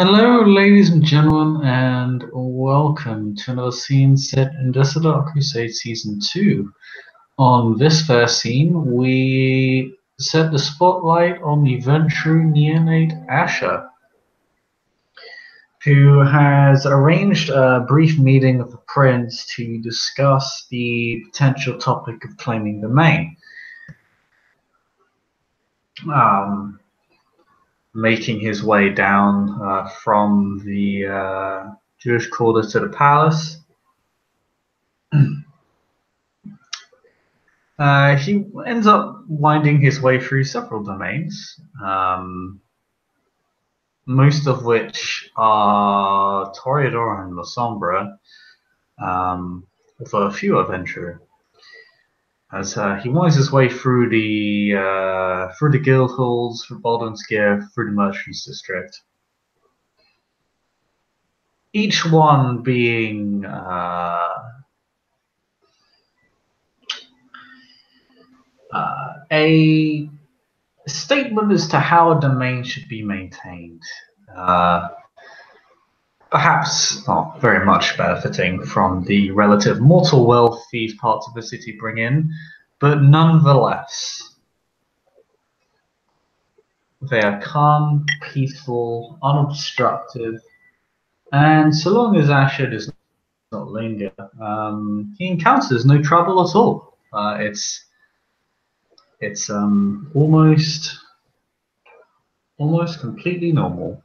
Hello, ladies and gentlemen, and welcome to another scene set in Dark Crusade Season 2. On this first scene, we set the spotlight on the Ventrue neonate Asher, who has arranged a brief meeting with the Prince to discuss the potential topic of claiming the domain. Making his way down from the Jewish quarter to the palace. He ends up winding his way through several domains, most of which are Toreador and La Sombra, with a few adventure. As he winds his way through the guild halls, through Baldwin's Gear, through the Merchants District. Each one being a statement as to how a domain should be maintained. Perhaps not very much benefiting from the relative mortal wealth these parts of the city bring in, but nonetheless, they are calm, peaceful, unobstructed, and so long as Asher does not linger, he encounters no trouble at all. It's almost completely normal.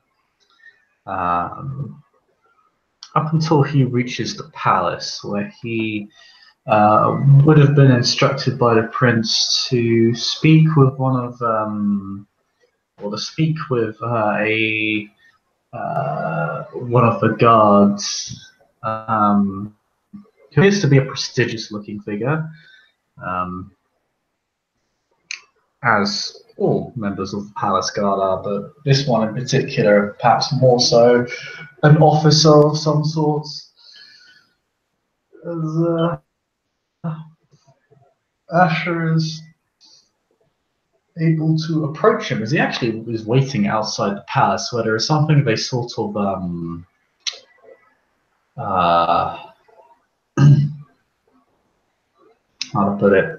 Up until he reaches the palace, where he would have been instructed by the prince to speak with one of, or to speak with one of the guards, who appears to be a prestigious-looking figure, as all members of the palace guard are, but this one in particular, perhaps more so, an officer of some sort. As Asher is able to approach him, as he actually was waiting outside the palace, where there is something of a sort of how to put it,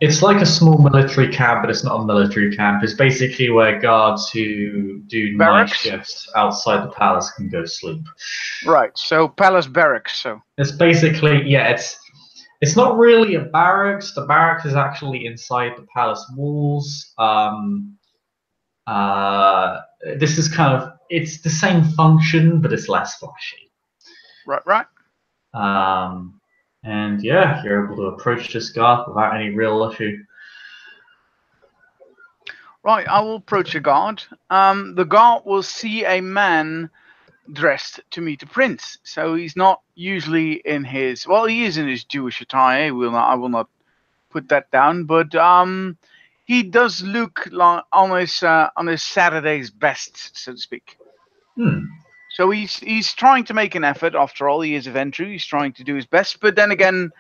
it's like a small military camp, but it's not a military camp. It's basically where guards who do night shifts outside the palace can go sleep. Right, so palace barracks. So it's basically, yeah, it's not really a barracks. The barracks is actually inside the palace walls. This is kind of, it's the same function, but it's less flashy. Right. And yeah, you're able to approach this guard without any real issue. Right, I will approach a guard. The guard will see a man dressed to meet the prince. So he's not usually in his, well, he is in his Jewish attire. I will not put that down, but he does look like on his Saturday's best, so to speak. So he's trying to make an effort. After all, he is a Ventrue. He's trying to do his best. But then again,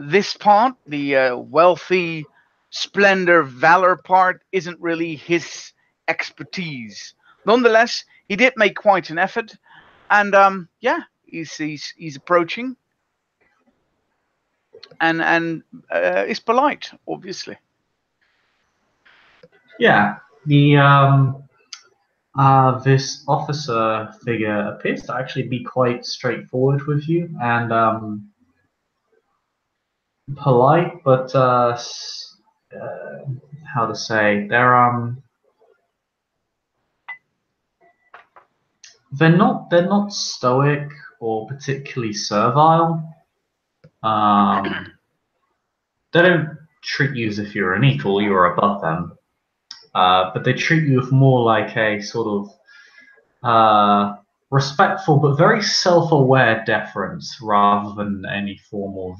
this part, the wealthy, splendor, valor part, isn't really his expertise. Nonetheless, he did make quite an effort, and yeah, he's approaching, and is polite, obviously. Yeah, this officer figure appears to actually be quite straightforward with you and polite, but how to say, they're not stoic or particularly servile. They don't treat you as if you're an equal, you're above them. But they treat you with more like a sort of respectful but very self-aware deference rather than any form of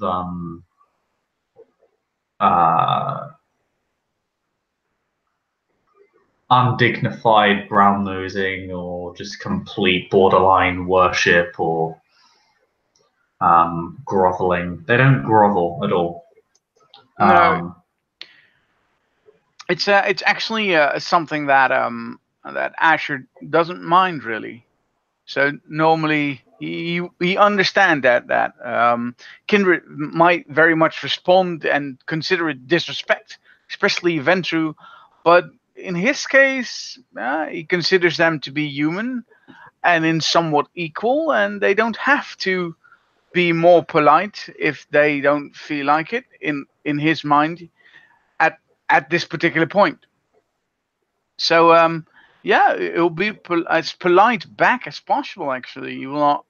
undignified brown-nosing or just complete borderline worship or groveling. They don't grovel at all. No. It's actually something that that Asher doesn't mind really. So normally he understand that Kindred might very much respond and consider it disrespect, especially Ventru, but in his case, he considers them to be human and in somewhat equal, and they don't have to be more polite if they don't feel like it. In his mind, at at this particular point. So yeah, it'll be as polite back as possible. Actually, you will not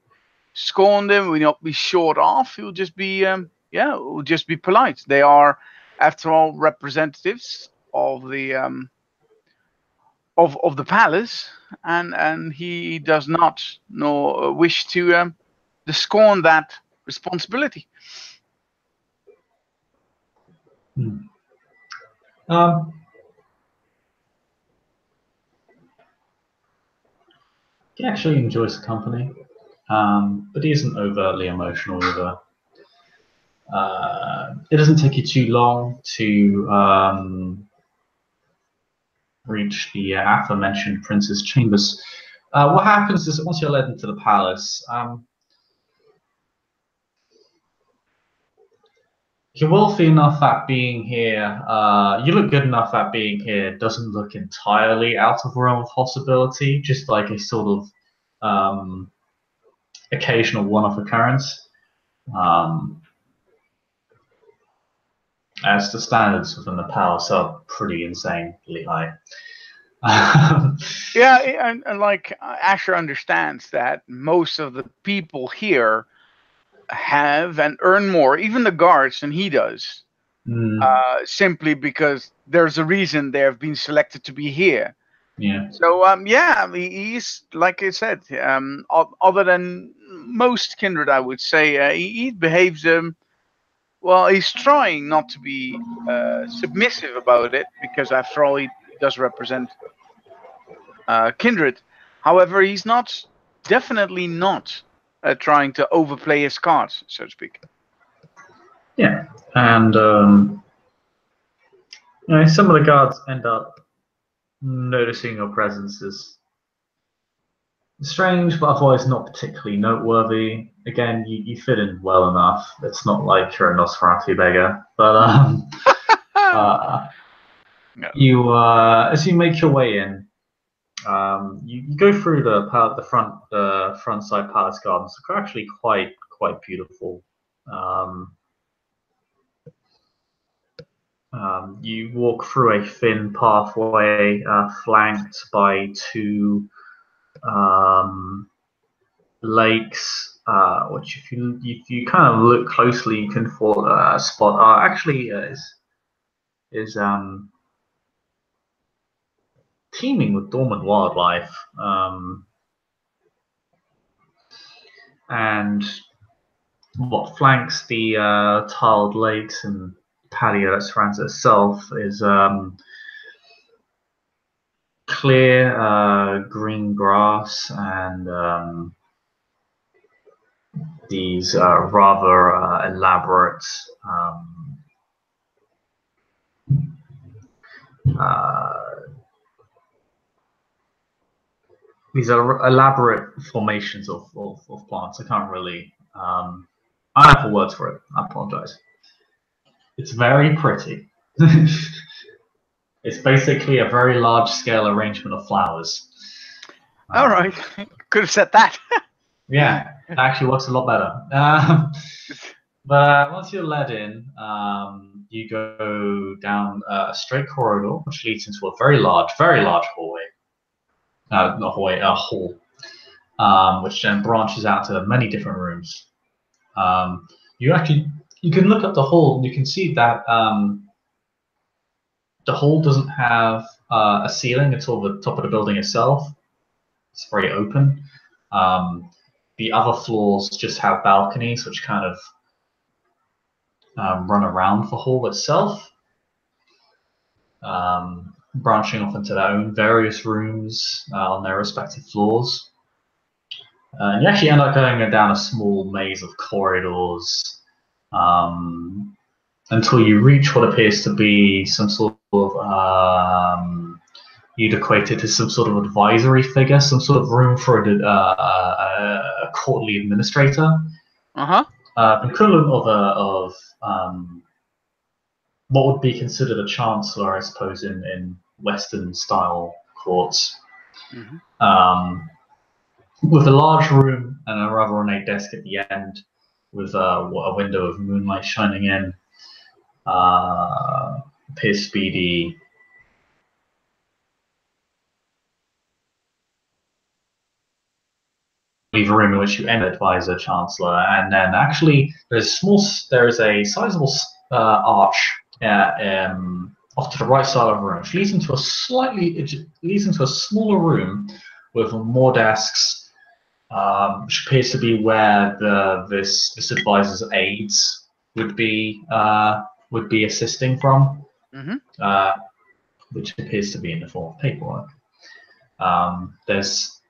scorn them. Will not be short off. You'll just be yeah, it will just be polite. They are, after all, representatives of the of the palace, and he does not nor wish to scorn that responsibility. Hmm. Um, he actually enjoys the company, but he isn't overtly emotional either. It doesn't take you too long to reach the aforementioned prince's chambers. What happens is that once you're led into the palace, you're wealthy enough that being here, you look good enough that being here doesn't look entirely out of realm of possibility, just like a sort of occasional one-off occurrence. Um, as the standards within the palace are pretty insanely high. Yeah, and like Asher understands that most of the people here have and earn more, even the guards, than he does. Simply because there's a reason they have been selected to be here. Yeah. So yeah, I mean, he's like I said, other than most kindred, I would say he behaves. Well, he's trying not to be submissive about it because, after all, he does represent kindred. However, he's not definitely not trying to overplay his cards, so to speak. Yeah. And you know, some of the guards end up noticing your presence is strange, but otherwise not particularly noteworthy. Again, you fit in well enough. It's not like you're a Nosferatu beggar, but uh, No. you as you make your way in, you go through the front side palace gardens. They're actually quite beautiful. Um, you walk through a thin pathway flanked by two um, lakes, which if you kind of look closely, you can spot actually is teeming with dormant wildlife, and what flanks the tiled lakes and patio that surrounds it itself is clear green grass and these rather elaborate uh, these are elaborate formations of plants. I can't really. I have words for it. I apologize. It's very pretty. It's basically a very large scale arrangement of flowers. All right, could have said that. Yeah, it actually works a lot better. But once you're led in, you go down a straight corridor, which leads into a very large hallway. Not hallway, a hall, which then branches out to many different rooms. Um, you can look up the hall and you can see that the hall doesn't have a ceiling until the top of the building itself. It's very open. The other floors just have balconies, which kind of run around the hall itself, branching off into their own various rooms on their respective floors. And you actually end up going down a small maze of corridors until you reach what appears to be some sort you'd equate it to some sort of advisory figure, some sort of room for a courtly administrator. Equivalent of what would be considered a chancellor, I suppose, in Western style courts. With a large room and a rather ornate desk at the end, with a window of moonlight shining in. Appears to be the room in which you enter advisor chancellor, and then actually there's a sizable arch off to the right side of the room, which leads into a smaller room with more desks, which appears to be where this advisor's aides would be assisting from, which appears to be in the form of paperwork. There's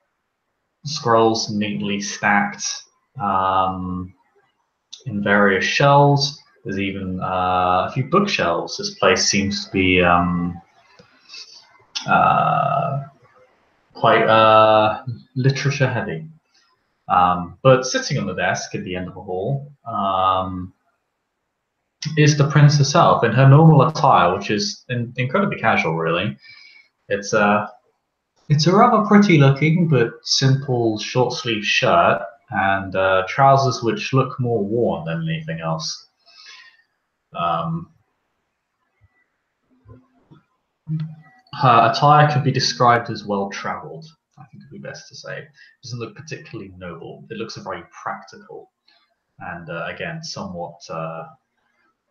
scrolls neatly stacked in various shelves. There's even a few bookshelves. This place seems to be quite literature heavy. But sitting on the desk at the end of the hall is the prince herself in her normal attire, which is incredibly casual, really. It's a rather pretty looking but simple short sleeve shirt and trousers which look more worn than anything else. Her attire could be described as well travelled, I think it would be best to say. It doesn't look particularly noble. It looks very practical and, again, somewhat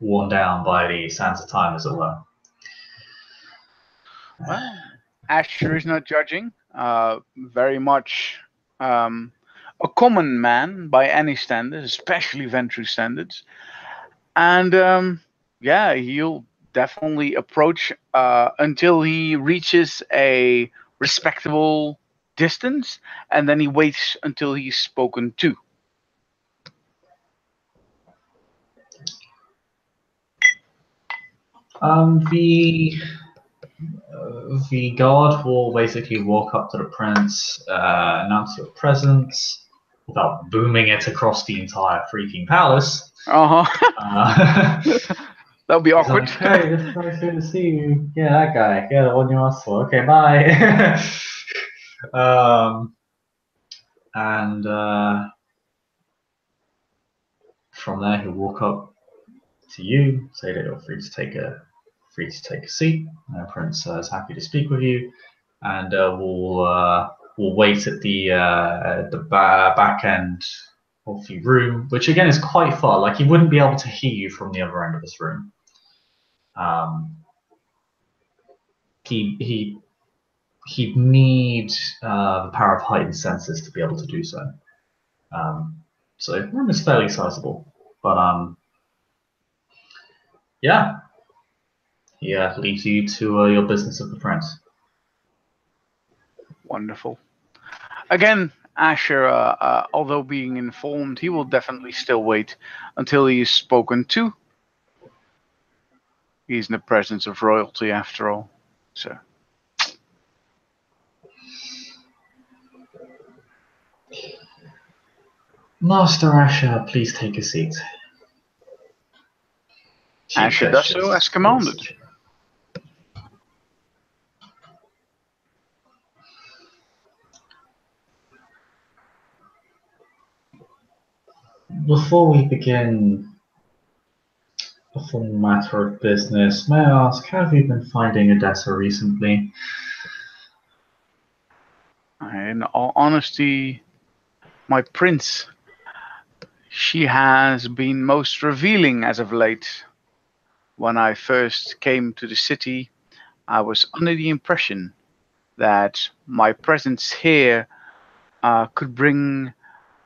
worn down by the sands of time, as it were. Well, Asher is not judging. Very much a common man by any standards, especially Ventru standards. And yeah, he'll definitely approach until he reaches a respectable distance, and then he waits until he's spoken to. The guard will basically walk up to the prince, announce your presence, without booming it across the entire freaking palace. That'll be awkward. Hey, it's nice to see you. Yeah, that guy. Yeah, the one you asked for. Okay, bye. And from there, he'll walk up to you, say that you're free to take a seat. Prince is happy to speak with you, and we'll wait at the back end of the room, which again is quite far. Like, he wouldn't be able to hear you from the other end of this room. He'd need the power of heightened senses to be able to do so. So the room is fairly sizable, but yeah, he leaves you to your business of the prince. Wonderful. Again, Asher, although being informed, he will definitely still wait until he is spoken to. He's in the presence of royalty, after all. So. Master Asher, please take a seat. Asher does so as commanded. Before we begin a formal matter of business, may I ask, how have you been finding Odessa recently? In all honesty, my prince, she has been most revealing as of late. When I first came to the city, I was under the impression that my presence here could bring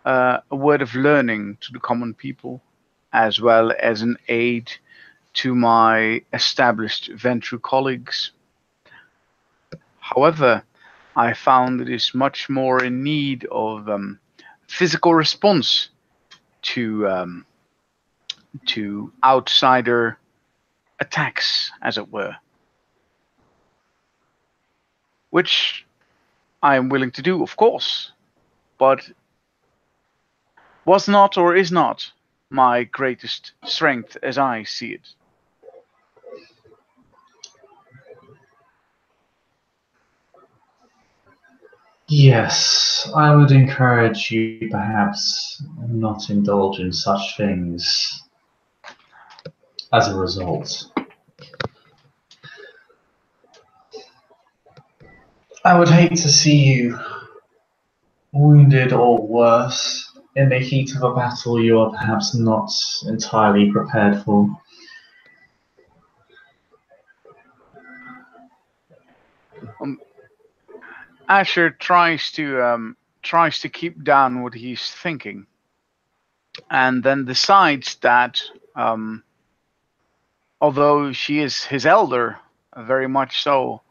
a word of learning to the common people, as well as an aid to my established Ventru colleagues. However, I found it is much more in need of physical response to outsider attacks, as it were. which I am willing to do, of course, but was not or is not my greatest strength as I see it. Yes, I would encourage you perhaps not indulge in such things as a result. I would hate to see you wounded or worse in the heat of a battle you are perhaps not entirely prepared for. Um, Asher tries to keep down what he's thinking, and then decides that um, although she is his elder, very much so,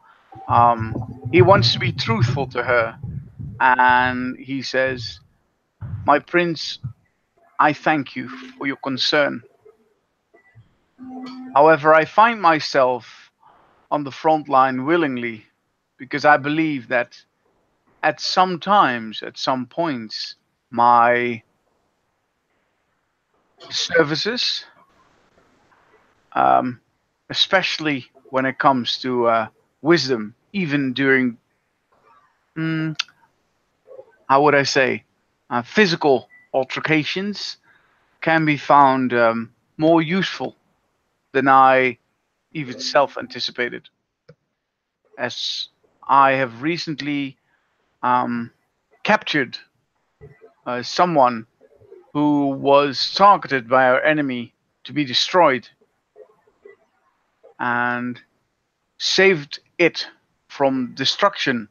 he wants to be truthful to her, and he says, "My prince, I thank you for your concern. However, I find myself on the front line willingly because I believe that at some times, at some points, my services, um, especially when it comes to wisdom, even during, mm, how would I say, physical altercations, can be found more useful than I even self anticipated. As I have recently um, captured someone who was targeted by our enemy to be destroyed and saved it from destruction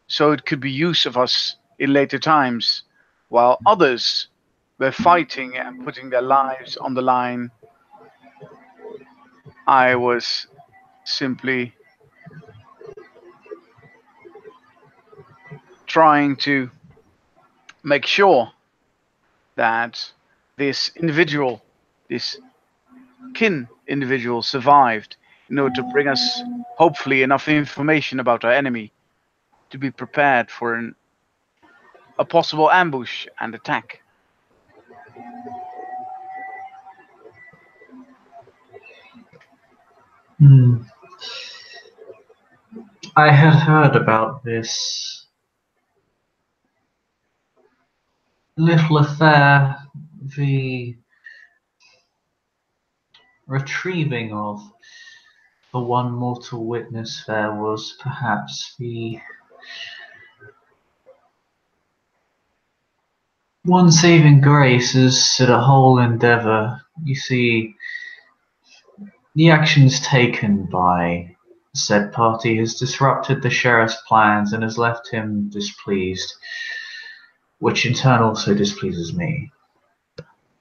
so it could be used of us in later times, while others were fighting and putting their lives on the line. I was simply trying to make sure that this individual, this kin individual, survived in order to bring us, hopefully, enough information about our enemy to be prepared for a possible ambush and attack. Hmm. I had heard about this little affair, the retrieving of the one mortal witness there was perhaps the one saving grace as to the whole endeavour. You see, the actions taken by said party has disrupted the sheriff's plans and has left him displeased, which in turn also displeases me.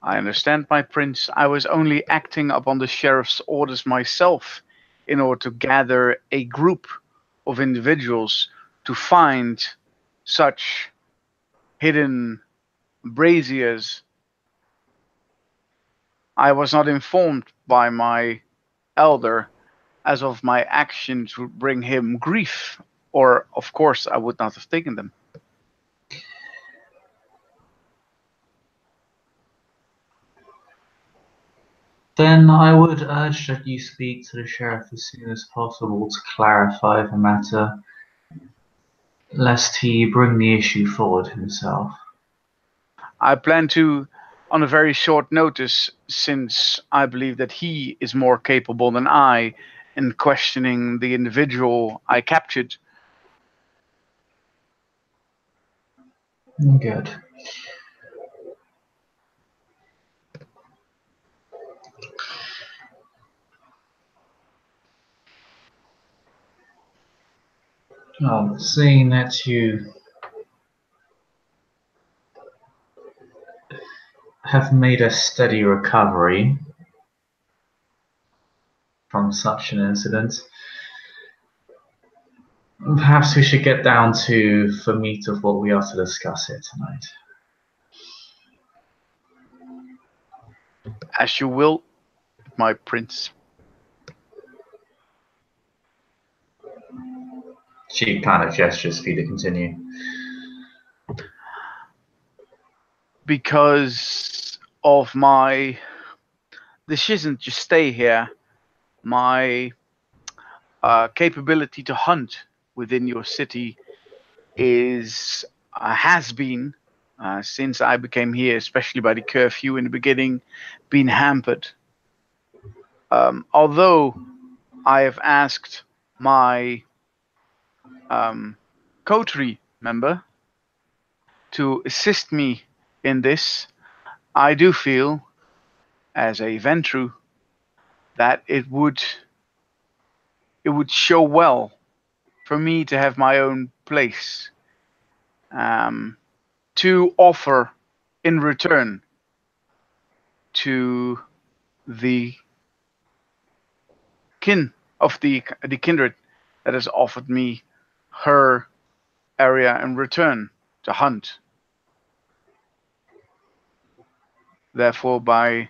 I understand, my prince. I was only acting upon the sheriff's orders myself in order to gather a group of individuals to find such hidden braziers. I was not informed by my elder as of my actions would bring him grief, or of course I would not have taken them. Then I would urge that you speak to the sheriff as soon as possible to clarify the matter, lest he bring the issue forward himself. I plan to, on a very short notice, since I believe that he is more capable than I in questioning the individual I captured. Good. Well, seeing that you have made a steady recovery from such an incident, perhaps we should get down to the meat of what we are to discuss here tonight. As you will, my prince. She kind of gestures for you to continue. Because of my decision to stay here, my capability to hunt within your city is has been since I became here, especially by the curfew in the beginning, been hampered. Although I have asked my coterie member to assist me in this, I do feel, as a Ventru, that it would show well for me to have my own place to offer in return to the kin of the kindred that has offered me her area in return to hunt. Therefore, by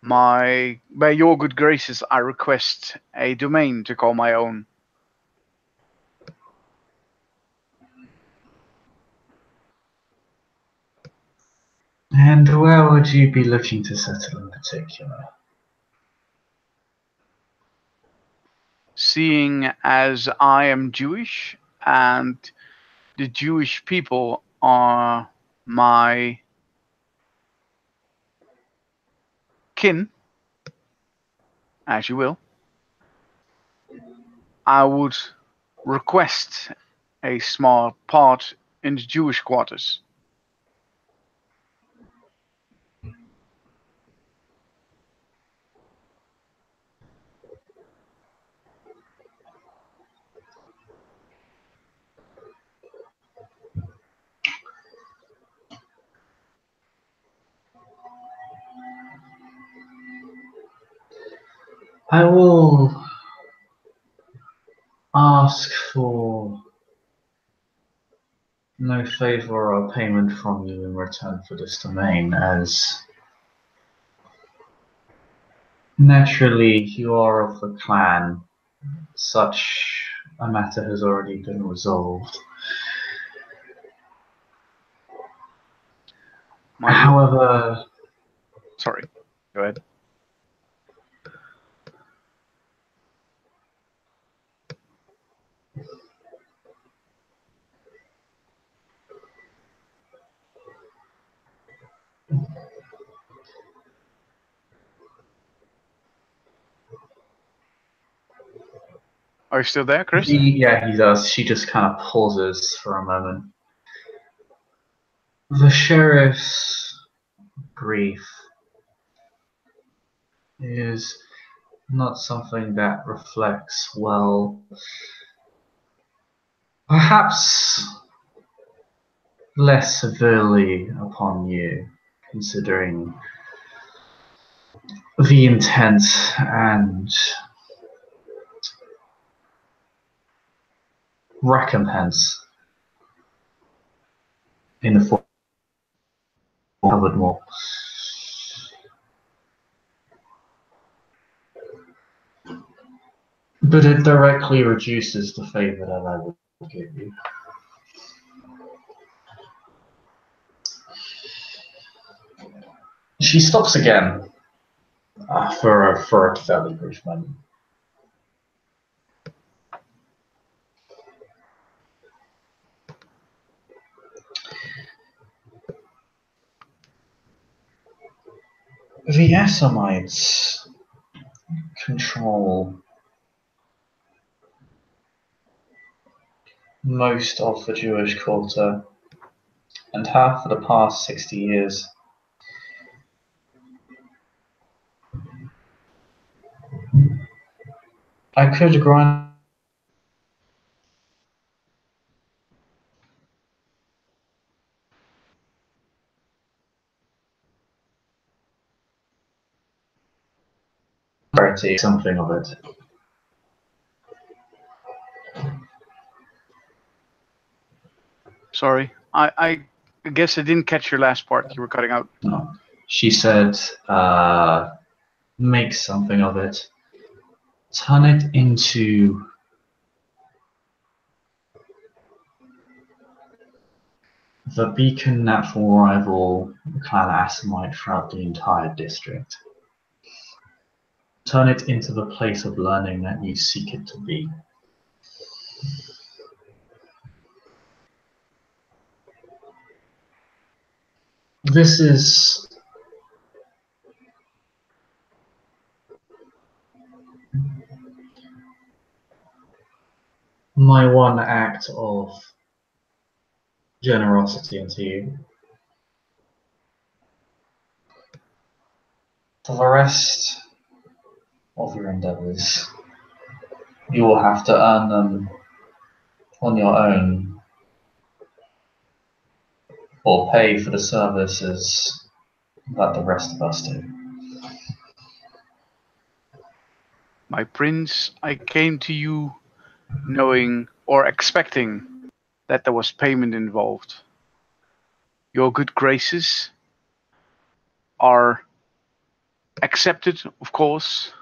your good graces, I request a domain to call my own. And where would you be looking to settle in particular? Seeing as I am Jewish and the Jewish people are my kin, as you will, I would request a small part in the Jewish quarters. I will ask for no favor or payment from you in return for this domain, as naturally you are of the clan. Such a matter has already been resolved. However, sorry, go ahead. Are you still there, Chris? Yeah, he does. She just kind of pauses for a moment. The sheriff's grief is not something that reflects well, perhaps less severely upon you, considering the intent and recompense in the form of covered more. But it directly reduces the favor that I would give you. She stops again for a fairly brief moment. The Assamites control most of the Jewish quarter and have for the past 60 years. I could grant something of it. Sorry, I guess I didn't catch your last part. You were cutting out. No. She said, make something of it. Turn it into the beacon that will rival Clan Asimite throughout the entire district. Turn it into the place of learning that you seek it to be. This is my one act of generosity unto you. For the rest of your endeavors, you will have to earn them on your own, or pay for the services that the rest of us do. My prince, I came to you knowing or expecting that there was payment involved. Your good graces are accepted, of course,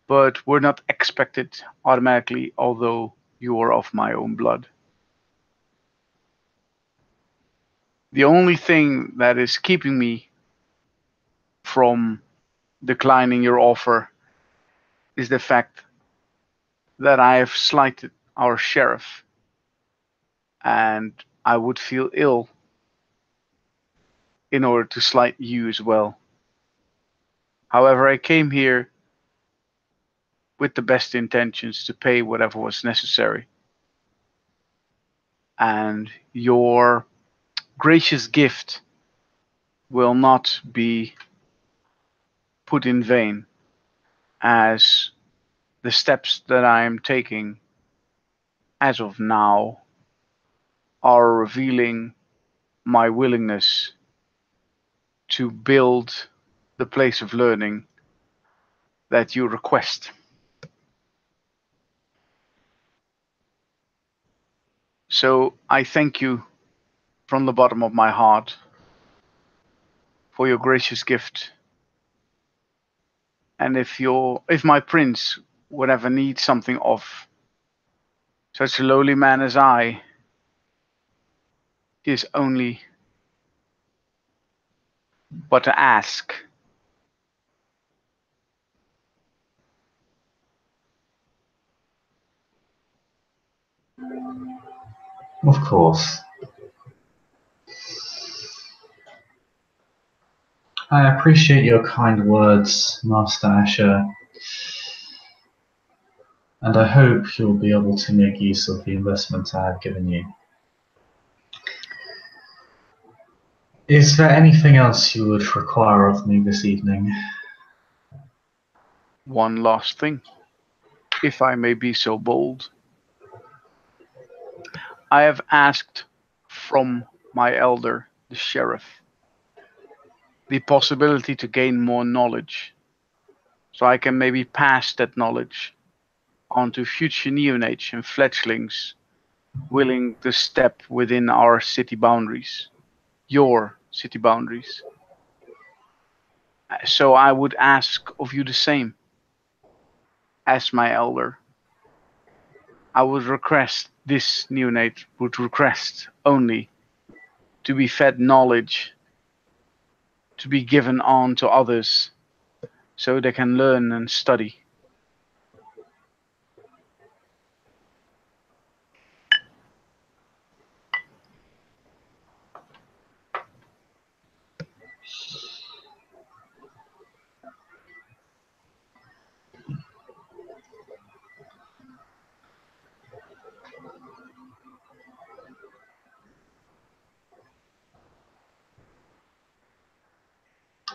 but were not expected automatically, although you are of my own blood. The only thing that is keeping me from declining your offer is the fact that I have slighted our sheriff, and I would feel ill in order to slight you as well. However, I came here with the best intentions to pay whatever was necessary. And your gracious gift will not be put in vain, as the steps that I am taking as of now are revealing my willingness to build the place of learning that you request. So I thank you from the bottom of my heart for your gracious gift. And if my prince would ever need something of such a lowly man as I, is only but to ask. Of course. I appreciate your kind words, Master Asher, and I hope you'll be able to make use of the investment I have given you. Is there anything else you would require of me this evening? One last thing, if I may be so bold. I have asked from my elder, the sheriff, the possibility to gain more knowledge, so I can maybe pass that knowledge on to future neonates and fledglings willing to step within our city boundaries, your city boundaries. So I would ask of you the same as my elder. I would request, this neonate would request only to be fed knowledge, to be given on to others, so they can learn and study.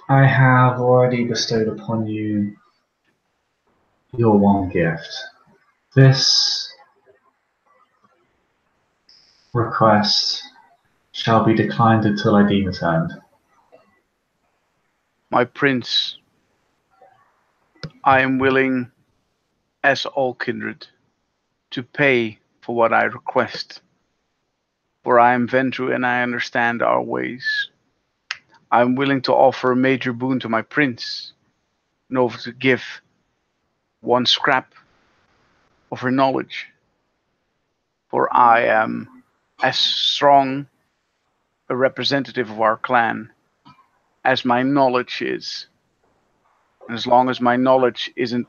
I have already bestowed upon you your one gift. This request shall be declined until I deem it earned. My prince, I am willing, as all kindred, to pay for what I request. For I am Ventru and I understand our ways. I am willing to offer a major boon to my prince in order to give one scrap of her knowledge. For I am as strong a representative of our clan, as my knowledge is. And as long as my knowledge isn't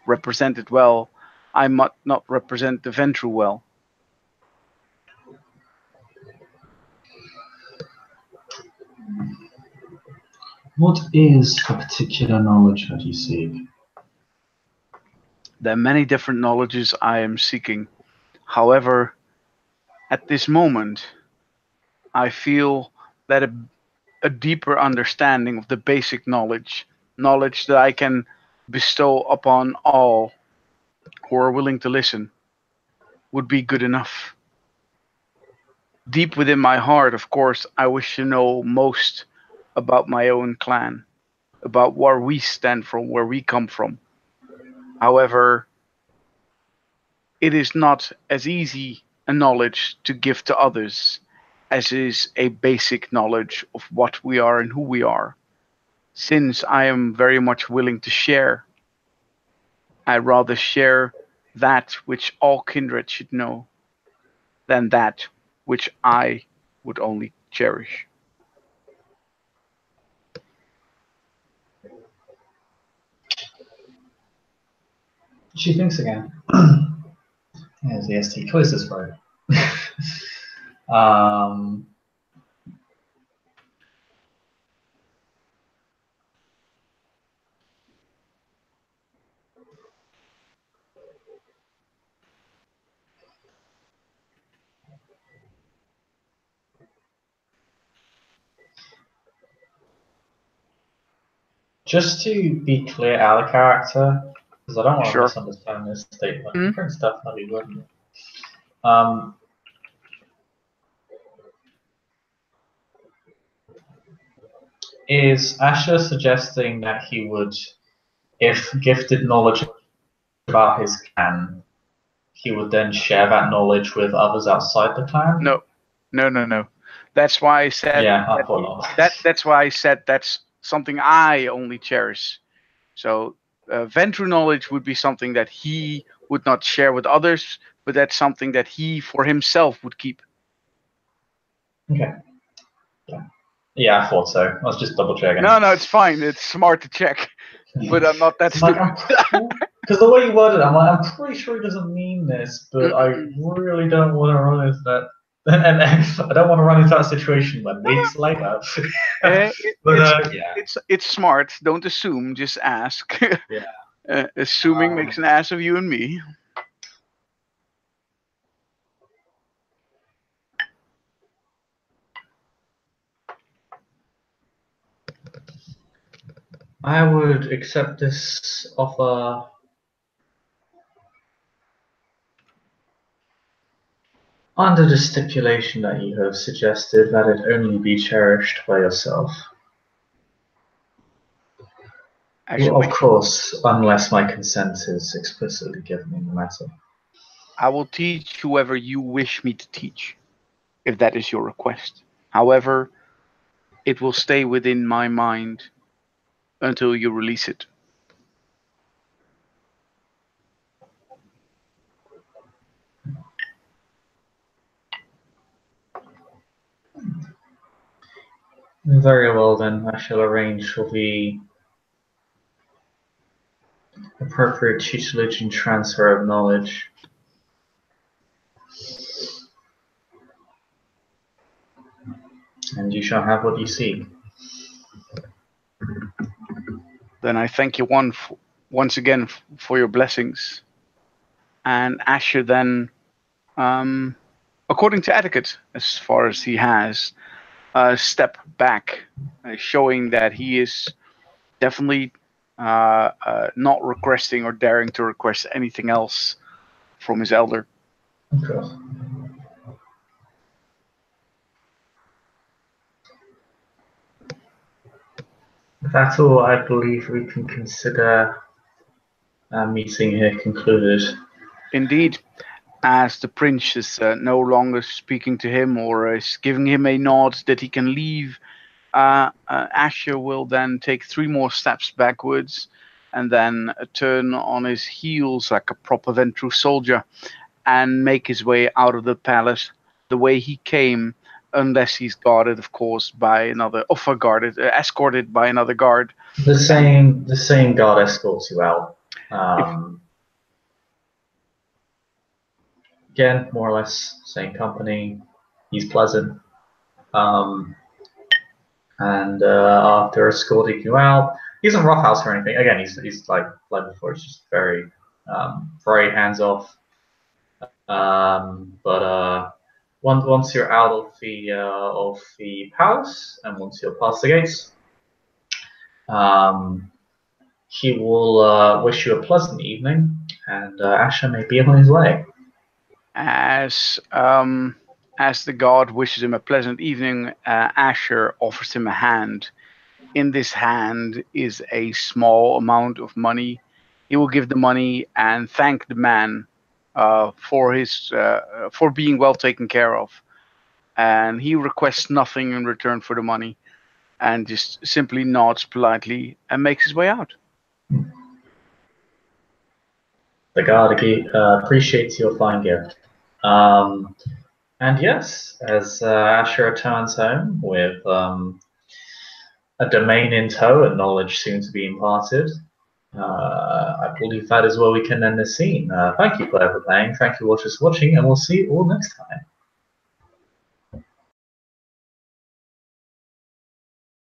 represented well, I might not represent the Ventru well. What is the particular knowledge that you seek? There are many different knowledges I am seeking. However, at this moment, I feel that a deeper understanding of the basic knowledge that I can bestow upon all who are willing to listen, would be good enough. Deep within my heart, of course, I wish to know most about my own clan, about where we stand from, where we come from. However, it is not as easy a knowledge to give to others as is a basic knowledge of what we are and who we are. Since I am very much willing to share, I rather share that which all kindred should know than that which I would only cherish. She thinks again. As the ST closes his throat. Just to be clear, out of character, because I don't want to Sure. misunderstand this statement. Mhm. Prince definitely wouldn't. Is Asher suggesting that he would, if gifted knowledge about his clan, he would then share that knowledge with others outside the clan? No. That's why I said Yeah, I thought not. that's why I said that's something I only cherish. So Ventru knowledge would be something that he would not share with others, but that's something that he for himself would keep. Okay. Yeah, I thought so. I was just double checking. No, it's fine. It's smart to check, but I'm not that stupid. Because the way you worded it, I'm pretty sure he doesn't mean this, but I really don't want to run into that. And I don't want to run into that situation when weeks later. It's smart. Don't assume. Just ask. Yeah. Assuming makes an ass of you and me. I would accept this offer under the stipulation that you have suggested that it only be cherished by yourself. Actually, Well, of course, unless my consent is explicitly given in the matter. I will teach whoever you wish me to teach, if that is your request. However, it will stay within my mind until you release it. Very well then, I shall arrange for the appropriate tutelage and transfer of knowledge. And you shall have what you seek. Then I thank you once again for your blessings. And Asher then, according to etiquette, as far as he has, step back, showing that he is definitely not requesting or daring to request anything else from his elder. Of course. That's all I believe we can consider our meeting here concluded. Indeed, as the prince is no longer speaking to him or is giving him a nod that he can leave, Asher will then take 3 more steps backwards and then turn on his heels like a proper Ventru soldier and make his way out of the palace the way he came, unless he's guarded, of course, by another, escorted by another guard. The same guard escorts you out. If Again, more or less same company. He's pleasant. Um, and after escorting you out, he doesn't roughhouse or anything. Again, he's like before. He's just very hands off. But once you're out of the palace and once you're past the gates, he will wish you a pleasant evening, and Asher may be on his way. as the guard wishes him a pleasant evening, Asher offers him a hand. In this hand is a small amount of money. He will give the money and thank the man for being well taken care of, and he requests nothing in return for the money, and just simply nods politely and makes his way out. The guard appreciates your fine gift. And yes, as Asher returns home with a domain in tow and knowledge soon to be imparted, I believe that is where we can end this scene. Thank you, player, for playing. Thank you, watchers, for watching, and we'll see you all next time.